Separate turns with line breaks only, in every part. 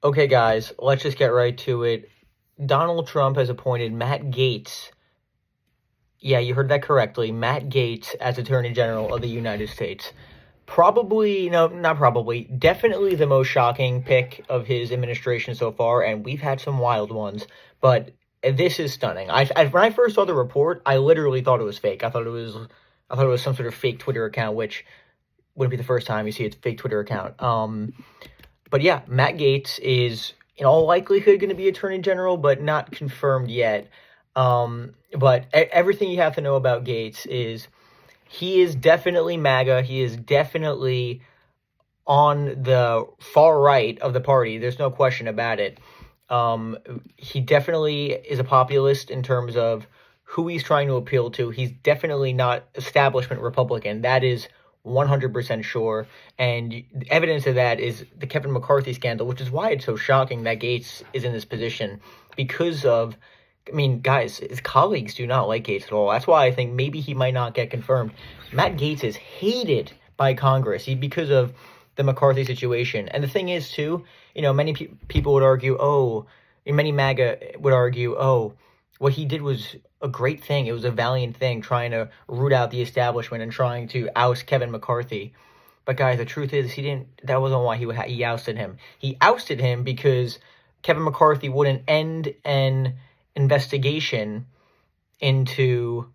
Okay, guys, let's just get right to it. Donald Trump has appointed Matt Gaetz. Yeah, you heard that correctly. Matt Gaetz as Attorney General of the United States. Probably, no, not probably, definitely the most shocking pick of his administration so far, and we've had some wild ones, but this is stunning. When I first saw the report, I literally thought it was fake. I thought it was some sort of fake Twitter account, which wouldn't be the first time you see a fake Twitter account. But yeah, Matt Gaetz is in all likelihood going to be Attorney General, but not confirmed yet. But everything you have to know about Gaetz is he is definitely MAGA. He is definitely on the far right of the party. There's no question about it. He definitely is a populist in terms of who he's trying to appeal to. He's definitely not establishment Republican. That is 100% sure. And evidence of that is the Kevin McCarthy scandal, which is why it's so shocking that Gaetz is in this position because of, I mean, guys, his colleagues do not like Gaetz at all. That's why I think maybe he might not get confirmed. Matt Gaetz is hated by Congress because of the McCarthy situation. And the thing is, too, many people would argue, many MAGA would argue, what he did was a great thing. It was a valiant thing, trying to root out the establishment and trying to oust Kevin McCarthy. But guys, the truth is, that wasn't why he ousted him. He ousted him because Kevin McCarthy wouldn't end an investigation into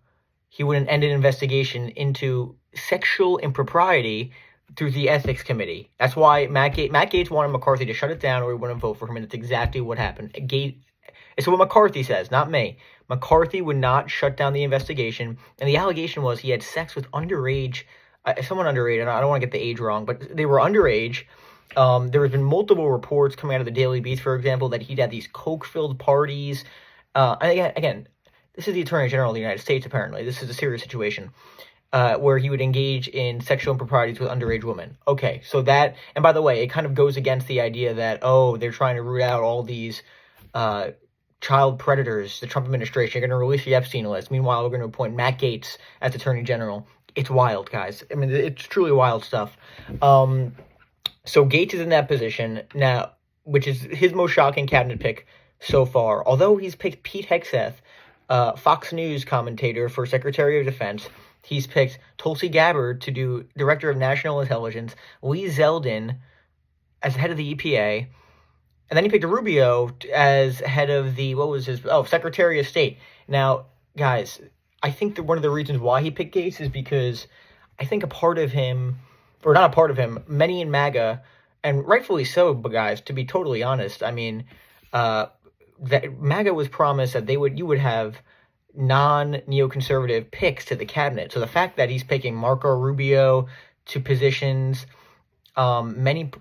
sexual impropriety through the ethics committee. That's why Matt Gaetz wanted McCarthy to shut it down or he wouldn't vote for him, and that's exactly what happened. It's what McCarthy says, not me. McCarthy would not shut down the investigation, and the allegation was he had sex with someone underage. I don't want to get the age wrong, but they were underage. There have been multiple reports coming out of the Daily Beast, for example, that he'd had these coke-filled parties. And again, this is the Attorney General of the United States, apparently. This is a serious situation where he would engage in sexual improprieties with underage women. Okay, so that, and by the way, it kind of goes against the idea that, they're trying to root out all these child predators, the Trump administration. You're going to release the Epstein list. Meanwhile, we're going to appoint Matt Gaetz as Attorney General. It's wild, guys. I mean, it's truly wild stuff. So Gaetz is in that position now, which is his most shocking cabinet pick so far. Although he's picked Pete Hegseth, Fox News commentator for Secretary of Defense. He's picked Tulsi Gabbard to do Director of National Intelligence, Lee Zeldin as head of the EPA, and then he picked Rubio as head of the, Secretary of State. Now, guys, I think that one of the reasons why he picked Gaetz is because I think many in MAGA, and rightfully so, but guys, to be totally honest, I mean, that MAGA was promised that you would have non-neoconservative picks to the cabinet. So the fact that he's picking Marco Rubio to positions, many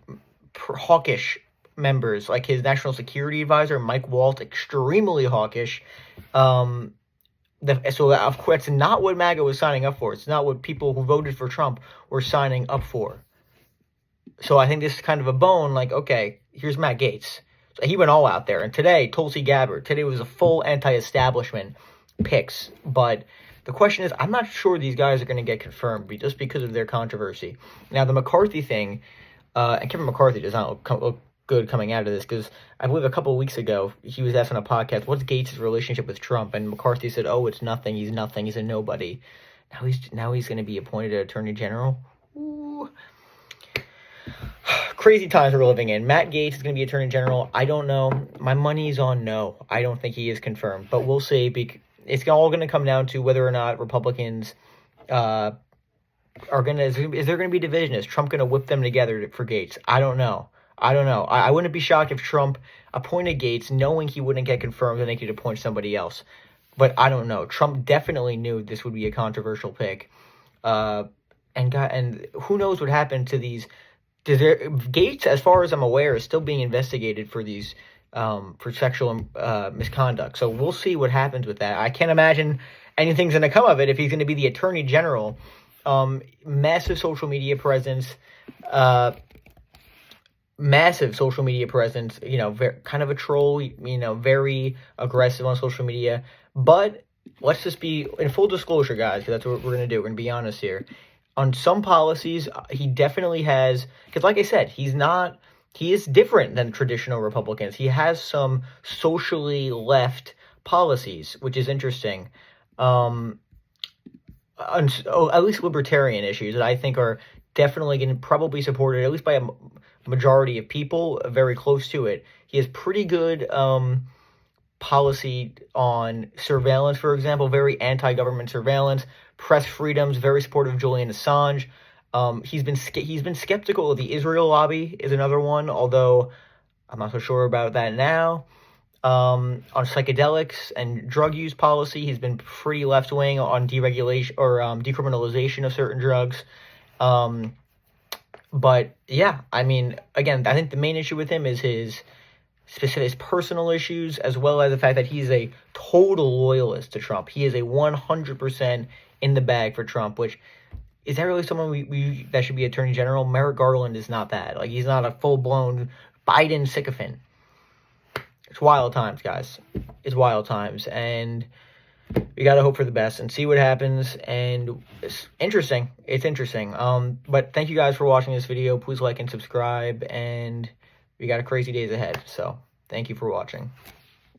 hawkish members, like his national security advisor, Mike Waltz, extremely hawkish. So of course, it's not what MAGA was signing up for. It's not what people who voted for Trump were signing up for. So I think this is kind of a bone, like, okay, here's Matt Gaetz. So he went all out there. And today, Tulsi Gabbard. Today was a full anti-establishment picks. But the question is, I'm not sure these guys are going to get confirmed just because of their controversy. Now, the McCarthy thing, and Kevin McCarthy does not look good coming out of this, because I believe a couple of weeks ago he was asked on a podcast, what's Gaetz' relationship with Trump, and McCarthy said, it's nothing, he's a nobody. Now he's going to be appointed Attorney General. Ooh. Crazy times we're living in. Matt Gaetz is going to be Attorney General. I don't know. My money's on no. I don't think he is confirmed, but we'll see. It's all going to come down to whether or not Republicans is there going to be division? Is Trump going to whip them together for Gaetz? I don't know. I wouldn't be shocked if Trump appointed Gaetz knowing he wouldn't get confirmed and they could appoint somebody else. But I don't know. Trump definitely knew this would be a controversial pick. And who knows what happened to these. Gaetz, as far as I'm aware, is still being investigated for these for sexual misconduct. So we'll see what happens with that. I can't imagine anything's going to come of it if he's going to be the Attorney General. Massive social media presence. Kind of a troll, very aggressive on social media. But let's just be in full disclosure, guys, because that's what we're going to do. We're going to be honest here. On some policies, he definitely has, because like I said, he's not he is different than traditional Republicans. He has some socially left policies, which is interesting. At least libertarian issues that I think are definitely going to probably supported, at least by a majority of people, very close to it. He has pretty good policy on surveillance, for example, very anti-government surveillance, press freedoms, very supportive of Julian Assange. He's been skeptical of the Israel lobby is another one, although I'm not so sure about that now. On psychedelics and drug use policy, he's been pretty left-wing on deregulation or decriminalization of certain drugs. But yeah, I mean, again, I think the main issue with him is his personal issues, as well as the fact that he's a total loyalist to Trump. He is a 100% in the bag for Trump, which is that really someone that should be Attorney General? Merrick Garland is not that. Like, he's not a full-blown Biden sycophant. It's wild times, guys. It's wild times, and we gotta hope for the best and see what happens. And it's interesting. It's interesting. But thank you guys for watching this video. Please like and subscribe, and we got a crazy days ahead. So thank you for watching.